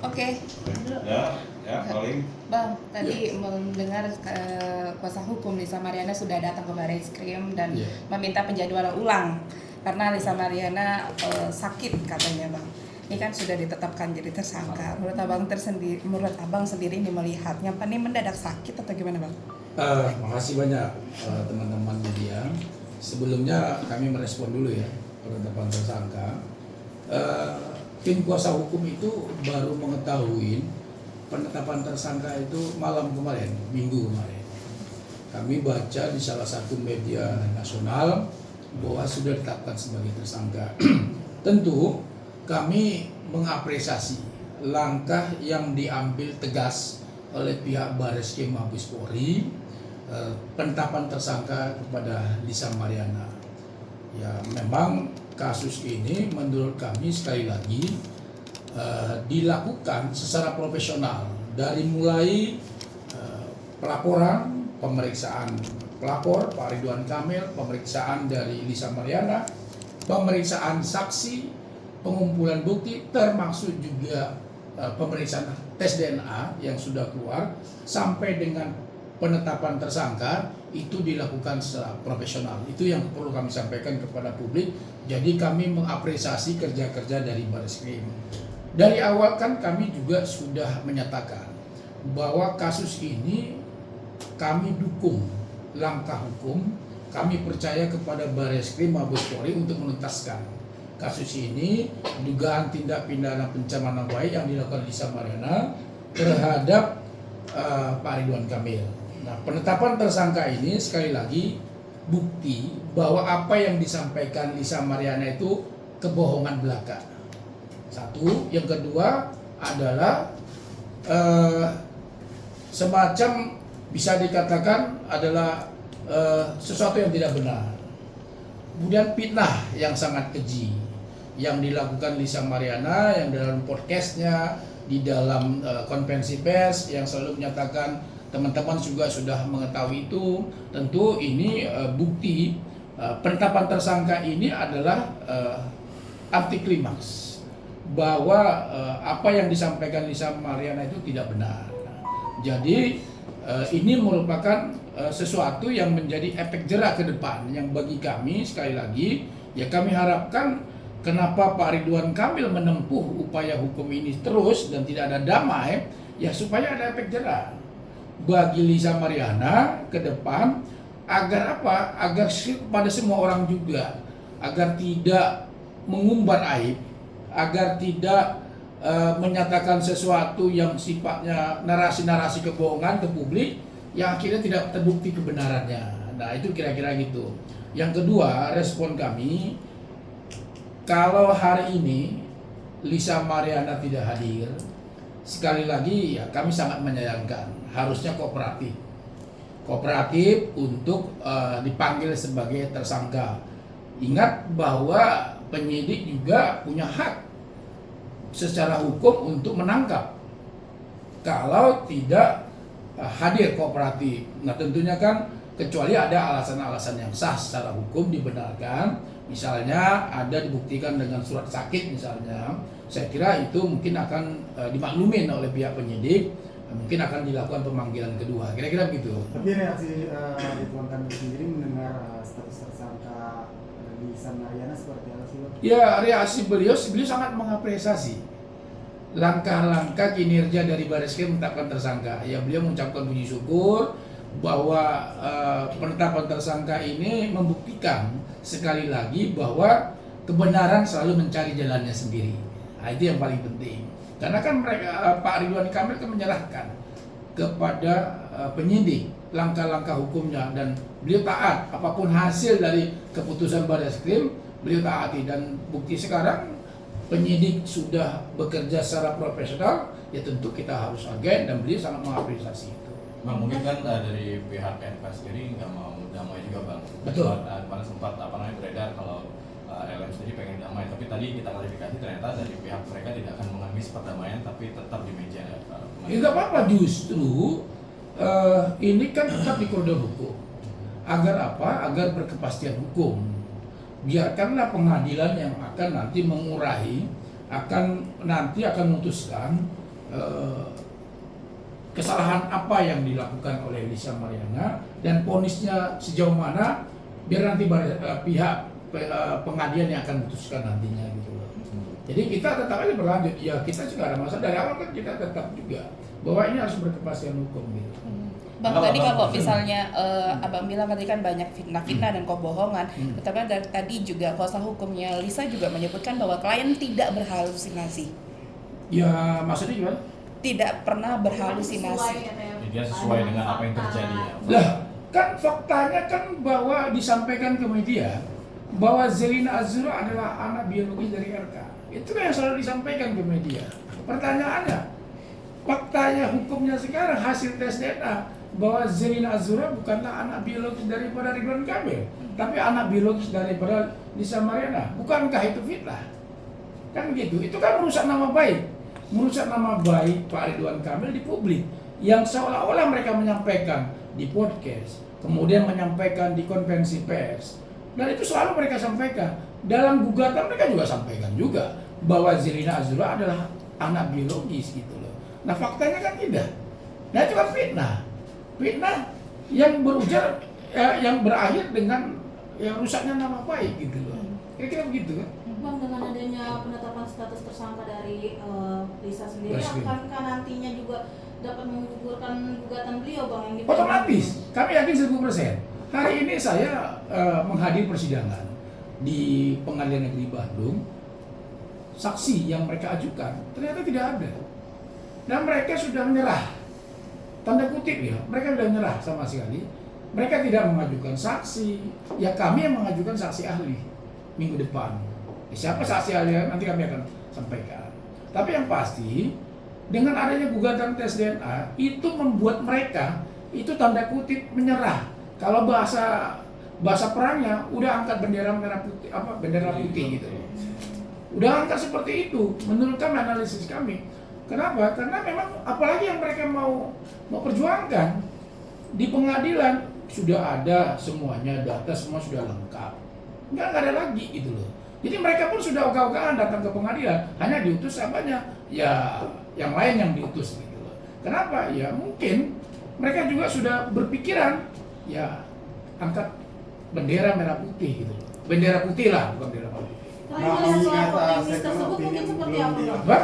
Oke. Paling. Bang, tadi mendengar kuasa hukum Lisa Mariana sudah datang ke Barreskrim dan meminta penjadwalan ulang karena Lisa Mariana sakit katanya, Bang. Ini kan sudah ditetapkan jadi tersangka. Menurut abang sendiri ini melihatnya, apa ini mendadak sakit atau gimana, Bang? Makasih banyak teman-teman media. Sebelumnya kami merespon dulu ya penetapan tersangka. Tim kuasa hukum itu baru mengetahui penetapan tersangka itu malam kemarin, minggu kemarin. Kami baca di salah satu media nasional bahwa sudah ditetapkan sebagai tersangka. Tentu kami mengapresiasi langkah yang diambil tegas oleh pihak Barreskrim Mabes Polri, penetapan tersangka kepada Lisa Mariana. Ya, memang kasus ini menurut kami sekali lagi dilakukan secara profesional dari mulai pelaporan, pemeriksaan pelapor Pak Ridwan Kamil, pemeriksaan dari Lisa Mariana, pemeriksaan saksi, pengumpulan bukti, termasuk juga pemeriksaan tes DNA yang sudah keluar sampai dengan penetapan tersangka itu dilakukan secara profesional. Itu yang perlu kami sampaikan kepada publik. Jadi kami mengapresiasi kerja-kerja dari Barreskrim. Dari awal kan kami juga sudah menyatakan bahwa kasus ini kami dukung langkah hukum. Kami percaya kepada Barreskrim Mabes Polri untuk menuntaskan kasus ini, dugaan tindak pidana pencemaran nama baik yang dilakukan Lisa Mariana terhadap Pak Ridwan Kamil. Nah, penetapan tersangka ini sekali lagi bukti bahwa apa yang disampaikan Lisa Mariana itu kebohongan belaka. Satu, yang kedua adalah semacam bisa dikatakan adalah sesuatu yang tidak benar. Kemudian fitnah yang sangat keji yang dilakukan Lisa Mariana yang dalam podcastnya, di dalam konvensi pers yang selalu menyatakan teman-teman juga sudah mengetahui itu. Tentu ini bukti penetapan tersangka ini adalah anti klimaks bahwa apa yang disampaikan Lisa Mariana itu tidak benar. Jadi ini merupakan sesuatu yang menjadi efek jera ke depan yang bagi kami sekali lagi ya kami harapkan kenapa Pak Ridwan Kamil menempuh upaya hukum ini terus dan tidak ada damai ya supaya ada efek jera bagi Lisa Mariana ke depan agar apa? Agar pada semua orang juga agar tidak mengumbar aib, agar tidak menyatakan sesuatu yang sifatnya narasi-narasi kebohongan ke publik yang akhirnya tidak terbukti kebenarannya. Nah, itu kira-kira gitu. Yang kedua, respon kami kalau hari ini Lisa Mariana tidak hadir, sekali lagi ya kami sangat menyayangkan. Harusnya kooperatif untuk dipanggil sebagai tersangka. Ingat bahwa penyidik juga punya hak secara hukum untuk menangkap kalau tidak hadir kooperatif. Nah, tentunya kan kecuali ada alasan-alasan yang sah secara hukum dibenarkan, misalnya ada dibuktikan dengan surat sakit misalnya, saya kira itu mungkin akan dimaklumin oleh pihak penyidik, mungkin akan dilakukan pemanggilan kedua, kira-kira begitu. Tapi reaksi Ridwan Kamil sendiri mendengar status tersangka Lisa Mariana seperti apa sih, Bang? Ya, reaksi beliau sangat mengapresiasi langkah-langkah kinerja dari Barreskrim menetapkan tersangka. Ya, beliau mengucapkan puji syukur bahwa penetapan tersangka ini membuktikan sekali lagi bahwa kebenaran selalu mencari jalannya sendiri. Nah, itu yang paling penting. Karena kan mereka Pak Ridwan Kamil kan menyerahkan kepada penyidik langkah-langkah hukumnya dan beliau taat apapun hasil dari keputusan Barreskrim beliau taati dan bukti sekarang penyidik sudah bekerja secara profesional ya tentu kita harus agen dan beliau sangat mengapresiasi itu. Bang, mungkin kan dari pihak NK sendiri nggak mau damai juga, Bang. Betul. Kemarin sempat beredar kalau LM sendiri pengen damai, tapi tadi kita klarifikasi ternyata dari pihak mereka tidak akan mengemis perdamaian tapi tetap di meja. Ya nggak apa-apa, justru ini kan tetap di koridor hukum. Agar apa? Agar berkepastian hukum. Biarkanlah pengadilan yang akan nanti mengurai nanti akan memutuskan kesalahan apa yang dilakukan oleh Lisa Mariana dan vonisnya sejauh mana, biar nanti pihak pengadilan yang akan memutuskan nantinya gitu loh. Jadi kita tetap aja berlanjut, ya kita juga ada masalah dari awal kan, kita tetap juga bahwa ini harus berkepastian hukum gitu. Bang, tadi kalau misalnya Abang bilang tadi kan banyak fitnah dan kebohongan, tetapi dari tadi juga kuasa hukumnya Lisa juga menyebutkan bahwa klien tidak berhalusinasi. Ya maksudnya gimana? Tidak pernah berhalusinasi. Jadi dia sesuai dengan apa yang terjadi ya. Lah, kan faktanya kan bahwa disampaikan ke media bahwa Zelina Azura adalah anak biologis dari RK. Itu kan yang selalu disampaikan ke media. Pertanyaannya, faktanya hukumnya sekarang hasil tes DNA bahwa Zelina Azura bukanlah anak biologis daripada Ridwan Kamil, tapi anak biologis daripada Lisa Mariana. Bukankah itu fitnah? Kan gitu. Itu kan merusak nama baik. Merusak nama baik Pak Ridwan Kamil di publik, yang seolah-olah mereka menyampaikan di podcast, kemudian menyampaikan di konvensi pers, dan itu selalu mereka sampaikan. Dalam gugatan mereka juga sampaikan juga bahwa Zelina Azura adalah anak biologis gitu loh. Nah faktanya kan tidak. Nah itu kan fitnah yang berujar yang berakhir dengan rusaknya nama baik gitu loh. Kira-kira begitu kan? Bang, dengan adanya penetapan status tersangka dari Lisa sendiri, Yes, akankah nantinya juga dapat menggugurkan gugatan beliau, Bang? Yang Otomatis, kami yakin 1000%. Hari ini saya menghadiri persidangan di Pengadilan Negeri Bandung. Saksi yang mereka ajukan ternyata tidak ada, dan mereka sudah menyerah. Tanda kutip ya, mereka sudah menyerah sama sekali. Mereka tidak mengajukan saksi. Ya kami yang mengajukan saksi ahli minggu depan. Siapa saksi ahli nanti kami akan sampaikan. Tapi yang pasti dengan adanya gugatan tes DNA itu membuat mereka itu tanda kutip menyerah. Kalau bahasa perangnya udah angkat bendera merah putih, bendera putih gitu. Udah angkat seperti itu menurut kami, analisis kami. Kenapa? Karena memang apalagi yang mereka mau perjuangkan di pengadilan sudah ada semuanya, data semua sudah lengkap. Nggak ada lagi gitu loh. Jadi mereka pun sudah ogah-ogahan datang ke pengadilan, hanya diutus apanya? Ya yang lain yang diutus gitu loh. Kenapa? Ya mungkin mereka juga sudah berpikiran ya angkat bendera merah putih gitu loh. Bendera putih lah, bukan bendera putih. Kalau melihat soal optimis tersebut mungkin seperti apa, Bang? Apa?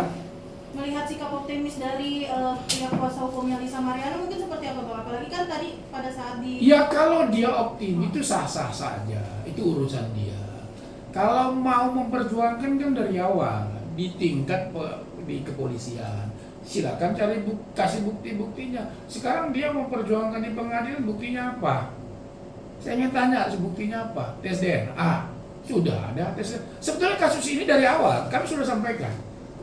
Melihat sikap optimis dari pihak kuasa hukumnya Lisa Mariana mungkin seperti apa, Bang? Apalagi kan tadi pada saat Ya kalau dia optimis itu sah-sah saja, itu urusan dia. Kalau mau memperjuangkan kan dari awal di tingkat di kepolisian, silakan kasih bukti-buktinya. Sekarang dia memperjuangkan di pengadilan, buktinya apa? Saya ingin tanya, buktinya apa? Tes DNA. Sudah ada tes. Sebetulnya kasus ini dari awal kami sudah sampaikan.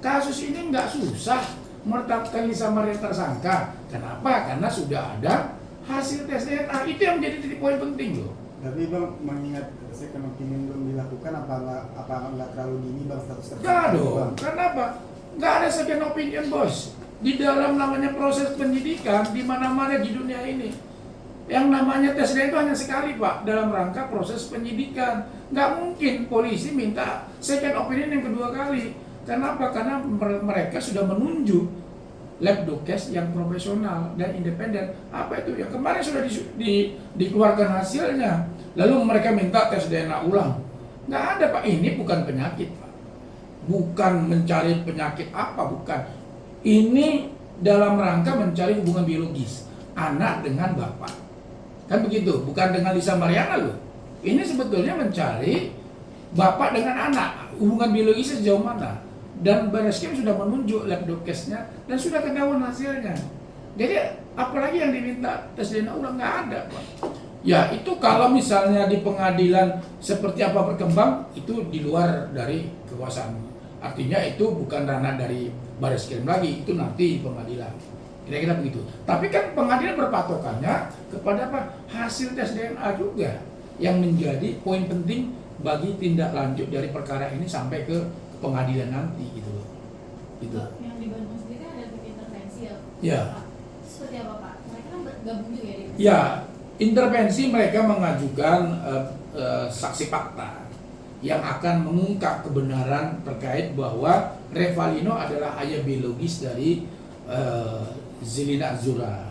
Kasus ini nggak susah menetapkan Lisa Mariana tersangka. Kenapa? Karena sudah ada hasil tes DNA. Itu yang menjadi titik poin penting loh. Tapi Bang, mengingat second opinion belum dilakukan, apa nggak terlalu dini Bang status tersangka? Nggak dong. Kenapa? Nggak ada second opinion bos. Di dalam namanya proses penyidikan di mana-mana di dunia ini, yang namanya tes DNA itu hanya sekali Pak, dalam rangka proses penyidikan. Nggak mungkin polisi minta second opinion yang kedua kali. Kenapa? Karena mereka sudah menunjuk lab dokes yang profesional dan independen. Apa itu? Yang kemarin sudah dikeluarkan hasilnya. Lalu mereka minta tes DNA ulang. Nggak ada Pak, ini bukan penyakit Pak. Bukan mencari penyakit apa, bukan. Ini dalam rangka mencari hubungan biologis anak dengan bapak. Kan begitu, bukan dengan Lisa Mariana loh. Ini sebetulnya mencari bapak dengan anak, hubungan biologisnya sejauh mana. Dan Barreskrim sudah menunjuk lab dokesnya dan sudah ketahuan hasilnya. Jadi apalagi yang diminta tes DNA ulang, nggak ada Pak. Ya itu kalau misalnya di pengadilan seperti apa berkembang, itu di luar dari kekuasaan. Artinya itu bukan ranah dari Barreskrim lagi, itu nanti di pengadilan. Kira-kira begitu. Tapi kan pengadilan berpatokannya kepada apa? Hasil tes DNA juga yang menjadi poin penting bagi tindak lanjut dari perkara ini sampai ke pengadilan nanti gitu loh. Gitu. Yang di Bandung sendiri kan ada intervensi ya? Ya. Seperti apa Pak? Mereka kan bergabung juga ya? Ya, intervensi mereka mengajukan saksi fakta yang akan mengungkap kebenaran terkait bahwa Revalino adalah ayah biologis dari Zelina Azura.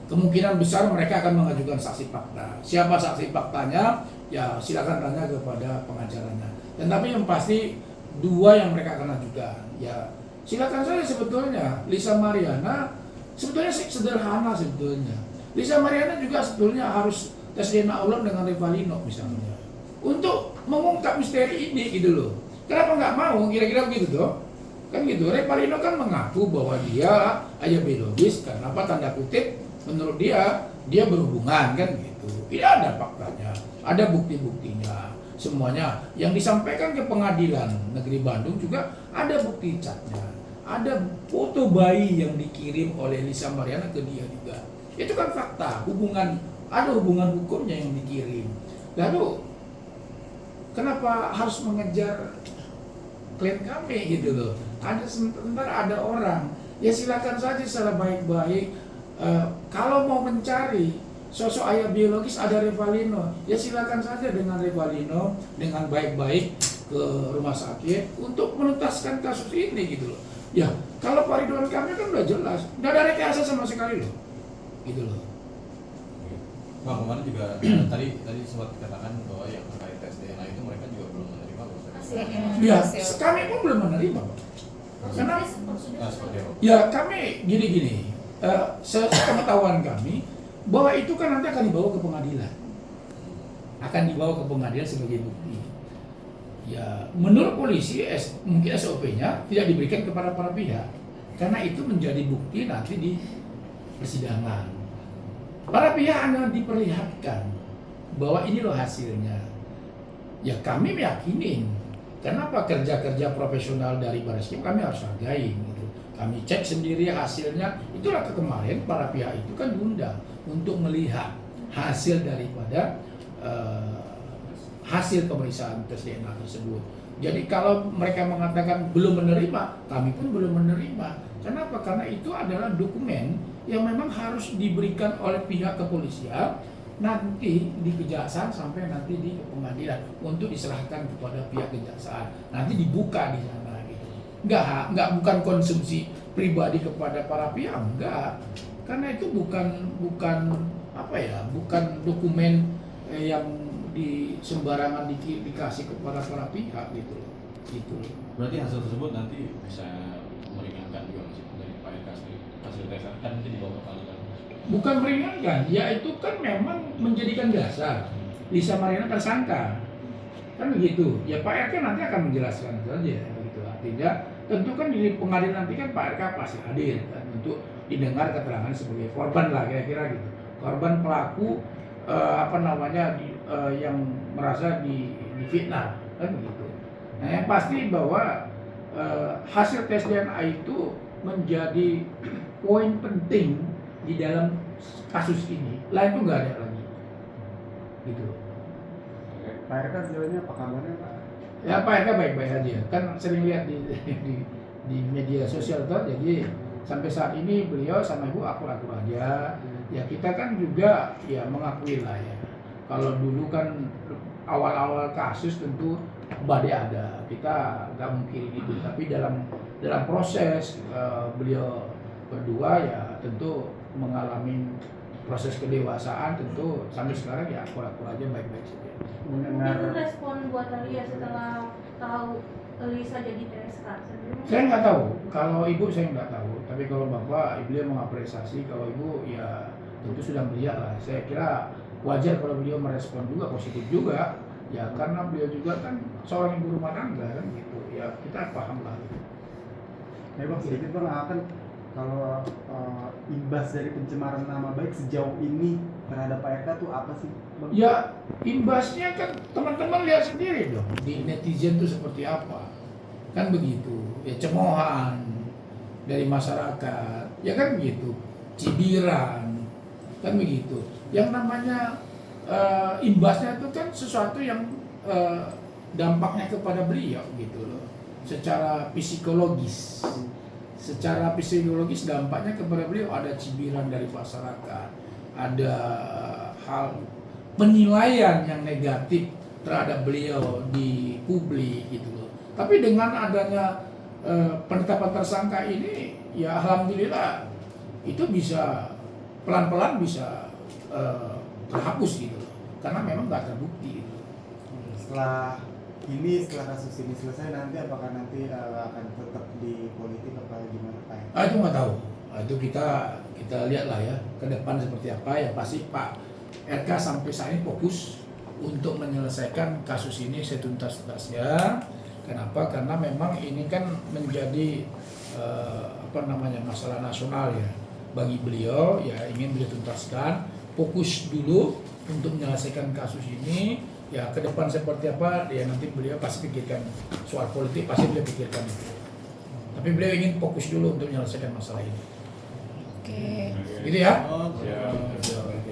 Kemungkinan besar mereka akan mengajukan saksi fakta. Siapa saksi faktanya? Ya silakan tanya kepada pengacaranya. Dan tapi yang pasti 2 yang mereka akan ajukan. Ya silakan saja sebetulnya. Lisa Mariana sebetulnya sederhana sebetulnya. Lisa Mariana juga sebetulnya harus tes DNA ulang dengan Revalino misalnya. Untuk mengungkap misteri ini gitu loh. Kenapa nggak mau? Kira-kira begitu toh? Kan gitu. Revalino kan mengaku bahwa dia ayah biologis karena apa, tanda kutip menurut dia berhubungan kan gitu. Tidak ada faktanya, ada bukti-buktinya. Semuanya yang disampaikan ke pengadilan negeri Bandung juga ada bukti catnya. Ada foto bayi yang dikirim oleh Lisa Mariana ke dia juga. Itu kan fakta, ada hubungan hukumnya yang dikirim. Lalu kenapa harus mengejar klien kami gitu loh? Sementara ada orang, ya silakan saja secara baik-baik. Kalau mau mencari sosok ayah biologis ada Revalino, ya silakan saja dengan Revalino dengan baik-baik ke rumah sakit untuk menuntaskan kasus ini gitu loh. Ya kalau Pak Ridwan Kamil kan udah jelas, nggak ada rekayasa sama sekali loh, gitu loh. Bang, kemarin juga tadi sempat katakan bahwa yang terkait tes DNA itu mereka juga belum menerima Ya kami pun belum menerima Pak. Karena seperti apa? ya kami gini-gini. Sepengetahuan kami bahwa itu kan nanti akan dibawa ke pengadilan, sebagai bukti. Ya menurut polisi mungkin SOP-nya tidak diberikan kepada para pihak karena itu menjadi bukti nanti di persidangan. Para pihak hanya diperlihatkan bahwa ini loh hasilnya. Ya kami meyakinin, kenapa kerja-kerja profesional dari Barreskrim kami harus hargai gitu. Kami cek sendiri hasilnya. Itulah kemarin para pihak itu kan diundang untuk melihat hasil daripada hasil pemeriksaan tes DNA tersebut. Jadi kalau mereka mengatakan belum menerima, kami pun belum menerima. Kenapa? Karena itu adalah dokumen yang memang harus diberikan oleh pihak kepolisian nanti di kejaksaan sampai nanti di pengadilan untuk diserahkan kepada pihak kejaksaan. Nanti dibuka di sana. Enggak, bukan konsumsi pribadi kepada para pihak, enggak. Karena itu bukan dokumen yang sembarangan dikasih kepada para pihak gitu. Berarti hasil tersebut nanti bisa meringankan juga masih dari Pak RK sendiri. Hasil tes kan nanti dibawa ke pengadilan. Bukan meringankan, ya itu kan memang menjadikan dasar Lisa Mariana tersangka. Kan begitu. Ya Pak RK nanti akan menjelaskan saja. Artinya tentu kan di pengadilan nanti kan Pak RK pasti hadir kan, untuk didengar keterangan sebagai korban lah kira-kira gitu, korban pelaku yang merasa difitnah kan begitu. Nah yang pasti bahwa hasil tes DNA itu menjadi poin penting di dalam kasus ini, lain itu nggak ada lagi gitu. Pak RK sejauh ini apa kabarnya Pak? Ya Pak RK baik-baik aja, kan sering lihat di media sosial tuh, jadi sampai saat ini beliau sama ibu akur-akur aja. Ya kita kan juga ya mengakui lah ya, kalau dulu kan awal-awal kasus tentu badai ada, kita nggak mungkin itu, tapi dalam proses beliau berdua ya tentu mengalami proses kedewasaan, tentu sampai sekarang ya akur-akur aja, baik-baik saja. Itu respon buat Alia setelah tahu Lisa jadi TSK? Saya nggak tahu, kalau ibu saya nggak tahu, tapi kalau bapak beliau mengapresiasi, kalau ibu ya tentu sudah melihat lah. Saya kira wajar kalau beliau merespon juga positif juga, ya karena beliau juga kan seorang ibu rumah tangga kan gitu, ya kita paham lah. Ya Bang, sedikit Bang, akan kalau imbas dari pencemaran nama baik sejauh ini terhadap Pak RK tuh apa sih Bang? Ya imbasnya kan teman-teman lihat sendiri dong di netizen itu seperti apa, kan begitu. Ya cemoohan dari masyarakat, ya kan begitu, cibiran, kan begitu. Yang namanya imbasnya itu kan sesuatu yang dampaknya kepada beliau gitu loh, secara psikologis. Secara psikologis dampaknya kepada beliau ada cibiran dari masyarakat, ada hal penilaian yang negatif terhadap beliau di publik gitu loh. Tapi dengan adanya penetapan tersangka ini ya alhamdulillah itu bisa pelan-pelan bisa terhapus gitu karena memang nggak terbukti gitu. Setelah kasus ini selesai nanti apakah nanti akan tetap di politik apa gimana Pak? Itu nggak tahu. Itu kita lihatlah ya ke depan seperti apa. Ya pasti Pak RK sampai saat ini fokus untuk menyelesaikan kasus ini setuntas-tuntasnya. Kenapa? Karena memang ini kan menjadi masalah nasional ya bagi beliau. Ya ingin beliau tuntaskan. Fokus dulu untuk menyelesaikan kasus ini. Ya ke depan seperti apa? Ya nanti beliau pasti pikirkan soal politik pasti beliau pikirkan itu. Tapi beliau ingin fokus dulu untuk menyelesaikan masalah ini. Oke. Gitu ya. Ya.